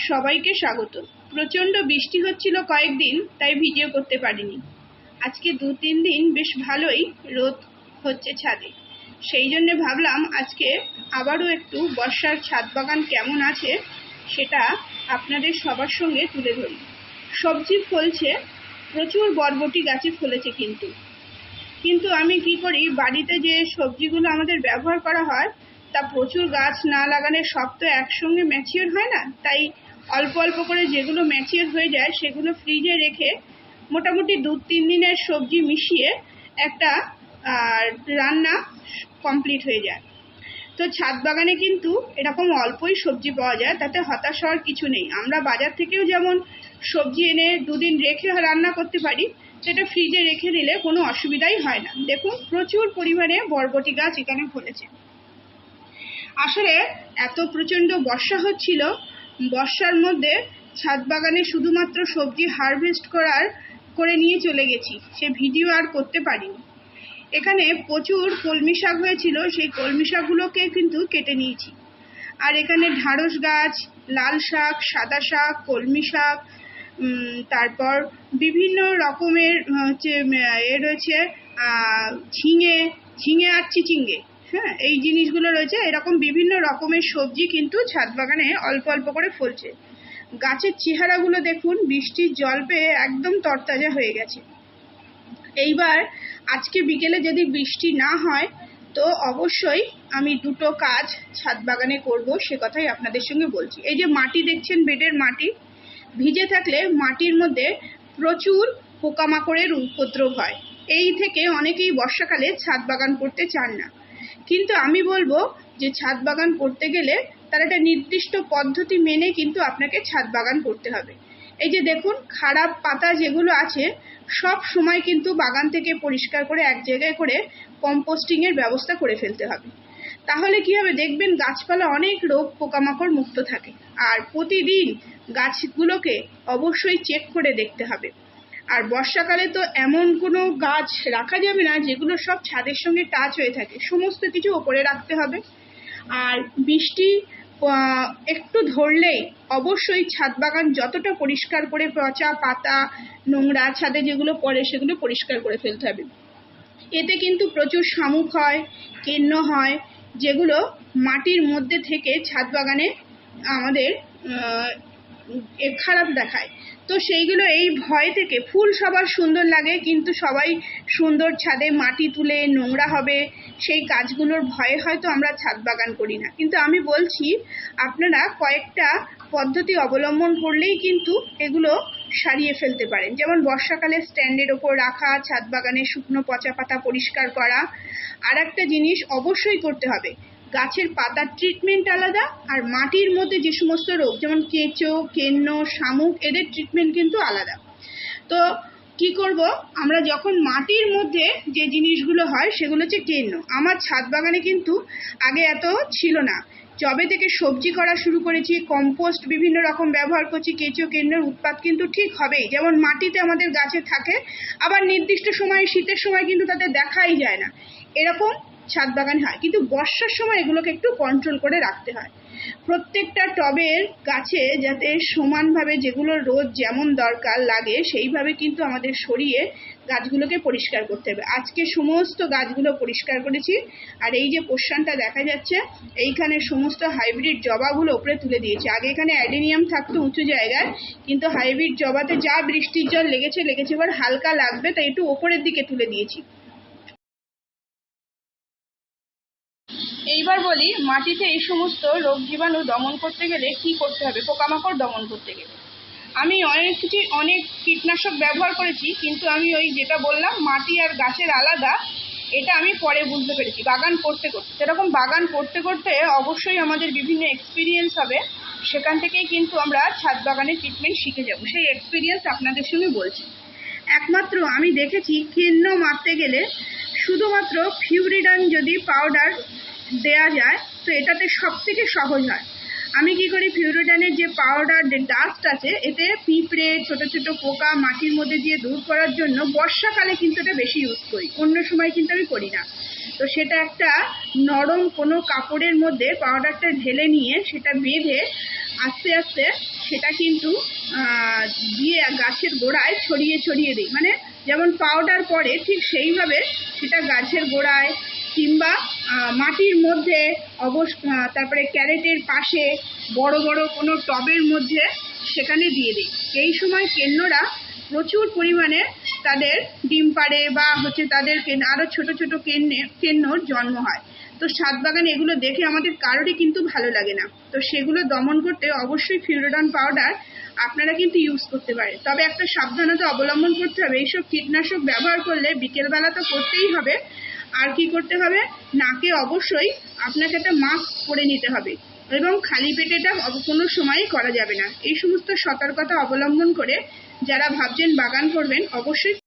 সবাইকে স্বাগত। প্রচণ্ড বৃষ্টি হচ্ছিল কয়েকদিন, তাই ভিডিও করতে পারিনি। আজকে 2-3 দিন বেশ ভালোই রোদ হচ্ছে ছাদে, সেই জন্য ভাবলাম আজকে আবারও একটু বর্ষার ছাদ বাগান কেমন আছে সেটা আপনাদের সবার সঙ্গে তুলে ধরি। সবজি ফলছে, প্রচুর বরবটি গাছে ফলেছে, কিন্তু আমি কি করি, বাড়িতে যে সবজিগুলো আমাদের ব্যবহার করা হয় তা প্রচুর গাছ না লাগালে সব তো একসঙ্গে ম্যাচিওর হয় না, তাই অল্প অল্প করে যেগুলো ম্যাচিওর হয়ে যায় সেগুলো ফ্রিজে রেখে মোটামুটি 2-3 দিনের সবজি মিশিয়ে একটা রান্না কমপ্লিট হয়ে যায়। তো ছাদ বাগানে কিন্তু এরকম অল্পই সবজি পাওয়া যায়, তাতে হতাশ হওয়ার কিছু নেই। আমরা বাজার থেকেও যেমন সবজি এনে 2 দিন রেখে রান্না করতে পারি, সেটা ফ্রিজে রেখে দিলে কোনো অসুবিধাই হয় না। দেখুন, প্রচুর পরিমাণে বরবটি গাছ এখানে ফলেছে। আসলে এত প্রচণ্ড বর্ষা হচ্ছিল, বর্ষার মধ্যে ছাদ বাগানে শুধুমাত্র সবজি হারভেস্ট করে নিয়ে চলে গেছি, সে ভিডিও আর করতে পারিনি। এখানে প্রচুর কলমি শাক হয়েছিল, সেই কলমি শাকগুলোকে কিন্তু কেটে নিয়েছি। আর এখানে ঢ্যাঁড়স গাছ, লাল শাক, সাদা শাক, কলমি শাক, তারপর বিভিন্ন রকমের রয়েছে ঝিঙে আর চিচিঙ্গে, হ্যাঁ, এই জিনিসগুলো রয়েছে। এরকম বিভিন্ন রকমের সবজি কিন্তু ছাদ বাগানে অল্প অল্প করে ফলছে। গাছের চেহারাগুলো দেখুন, বৃষ্টির জল পেয়ে একদম তরতাজা হয়ে গেছে। এইবার আজকে বিকেলে যদি বৃষ্টি না হয় তো অবশ্যই আমি 2টো কাজ ছাদ বাগানে করব, সে কথাই আপনাদের সঙ্গে বলছি। এই যে মাটি দেখছেন, বেডের মাটি ভিজে থাকলে মাটির মধ্যে প্রচুর পোকামাকড়ের উপদ্রব হয়। এই থেকে অনেকেই বর্ষাকালে ছাদ বাগান করতে চান না, কিন্তু আমি বলবো যে ছাদ বাগান করতে গেলে তার একটা নির্দিষ্ট পদ্ধতি মেনে কিন্তু আপনাকে ছাদ বাগান করতে হবে। এই যে দেখুন, খারাপ পাতা যেগুলো আছে সব সময় কিন্তু বাগান থেকে পরিষ্কার করে এক জায়গায় করে কম্পোস্টিংয়ের ব্যবস্থা করে ফেলতে হবে। তাহলে কি হবে, দেখবেন গাছপালা অনেক রোগ পোকামাকড় মুক্ত থাকে। আর প্রতিদিন গাছগুলোকে অবশ্যই চেক করে দেখতে হবে। আর বর্ষাকালে তো এমন কোনো গাছ রাখা যাবে না যেগুলো সব ছাদের সঙ্গে টাচ হয়ে থাকে, সমস্ত কিছু ওপরে রাখতে হবে। আর বৃষ্টি একটু ধরলেই অবশ্যই ছাদ বাগান যতটা পরিষ্কার করে, পচা পাতা, নোংরা ছাদে যেগুলো পড়ে সেগুলো পরিষ্কার করে ফেলতে হবে। এতে কিন্তু প্রচুর শামুক হয়, কেন্ন হয়, যেগুলো মাটির মধ্যে থেকে ছাদ বাগানে আমাদের খারাপ দেখায়। তো সেইগুলো, এই ভয় থেকে, ফুল সবার সুন্দর লাগে কিন্তু সবাই সুন্দর ছাদে মাটি তুলে নোংরা হবে সেই কাজগুলোর ভয়ে হয়তো আমরা ছাদ বাগান করি না। কিন্তু আমি বলছি, আপনারা কয়েকটা পদ্ধতি অবলম্বন করলেই কিন্তু এগুলো সারিয়ে ফেলতে পারেন। যেমন বর্ষাকালে স্ট্যান্ডের ওপর রাখা ছাদ বাগানে শুকনো পচা পাতা পরিষ্কার করা। আর একটা জিনিস অবশ্যই করতে হবে, গাছের পাতার ট্রিটমেন্ট আলাদা, আর মাটির মধ্যে যে সমস্ত রোগ যেমন কেঁচো, কেন্ন, শামুক, এদের ট্রিটমেন্ট কিন্তু আলাদা। তো কি করব, আমরা যখন মাটির মধ্যে যে জিনিসগুলো হয় সেগুলো হচ্ছে কেন্ন। আমার ছাদ বাগানে কিন্তু আগে এত ছিল না, যবে থেকে সবজি করা শুরু করেছি, কম্পোস্ট বিভিন্ন রকম ব্যবহার করছি, কেঁচো কেন্নর উৎপাত কিন্তু ঠিক হবেই। যেমন মাটিতে আমাদের গাছে থাকে, আবার নির্দিষ্ট সময় শীতের সময় কিন্তু তাদের দেখাই যায় না, এরকম ছাদ বাগান হয়। কিন্তু বর্ষার সময় এগুলোকে একটু কন্ট্রোল করে রাখতে হয়। প্রত্যেকটা টবের গাছে যাতে সমানভাবে, যেগুলো রোদ যেমন দরকার লাগে সেইভাবে কিন্তু আমাদের সরিয়ে গাছগুলোকে পরিষ্কার করতে হবে। আজকে সমস্ত গাছগুলো পরিষ্কার করেছি। আর এই যে পোর্শনটা দেখা যাচ্ছে, এইখানে সমস্ত হাইব্রিড জবাগুলো উপরে তুলে দিয়েছি। আগে এখানে অ্যাডেনিয়াম থাকতো উঁচু জায়গায়, কিন্তু হাইব্রিড জবাতে যা বৃষ্টির জল লেগেছে, এবার হালকা লাগবে, তাই একটু ওপরের দিকে তুলে দিয়েছি। এইবার বলি, মাটিতে এই সমস্ত রোগ জীবাণু দমন করতে গেলে কি করতে হবে, পোকামাকড় দমন করতে গেলে। আমি অনেক কীটনাশক ব্যবহার করেছি, কিন্তু আমি ওই যেটা বললাম মাটি আর গাছের আলাদা, এটা আমি পরে বুঝতে পেরেছি বাগান করতে করতে। সেরকম বাগান করতে করতে অবশ্যই আমাদের বিভিন্ন এক্সপিরিয়েন্স হবে, সেখান থেকেই কিন্তু আমরা ছাদ বাগানের ট্রিটমেন্ট শিখে যাব। সেই এক্সপিরিয়েন্স আপনাদের সঙ্গে বলছি। একমাত্র আমি দেখেছি, কেন্ন মারতে গেলে শুধুমাত্র ফিউরিডান যদি পাউডার দেয়া যায় তো এটাতে সব থেকে সহজ হয়। আমি কি করি, ফিউরিডানের যে পাউডার, যে ডাস্ট আছে, এতে পিঁপড়ে, ছোট ছোট পোকা মাটির মধ্যে দিয়ে দূর করার জন্য বর্ষাকালে কিন্তু এটা বেশি ইউজ করি, অন্য সময় কিন্তু আমি করি না। তো সেটা একটা নরম কোনো কাপড়ের মধ্যে পাউডারটা ঢেলে নিয়ে সেটা বেঁধে আস্তে আস্তে সেটা কিন্তু দিয়ে গাছের গোড়ায় ছড়িয়ে ছড়িয়ে দিই। মানে যেমন পাউডার পড়ে ঠিক সেইভাবে সেটা গাছের গোড়ায় কিংবা মাটির মধ্যে তারপরে ক্যারেটের পাশে বড় বড় কোনো টবের মধ্যে সেখানে দিয়ে দিই। এই সময় কেন্নরা প্রচুর পরিমাণে তাদের ডিম পাড়ে বা তাদের আরও ছোট ছোট কেন্নর জন্ম হয়। তো ছাদ বাগানে এগুলো দেখে আমাদের কারোরই কিন্তু ভালো লাগে না। তো সেগুলো দমন করতে অবশ্যই ফিউরোডন পাউডার আপনারা কিন্তু ইউজ করতে পারেন। তবে একটা সাবধানতা অবলম্বন করতে হবে, এইসব কীটনাশক ব্যবহার করলে বিকেলবেলা তো করতেই হবে, আর কি করতে হবে, নাকে অবশ্যই আপনাকে একটা মাস্ক পরে নিতে হবে এবং খালি পেটে এটা কোনো সময়ই করা যাবে না। এই সমস্ত সতর্কতা অবলম্বন করে যারা ভাবছেন বাগান করবেন অবশ্যই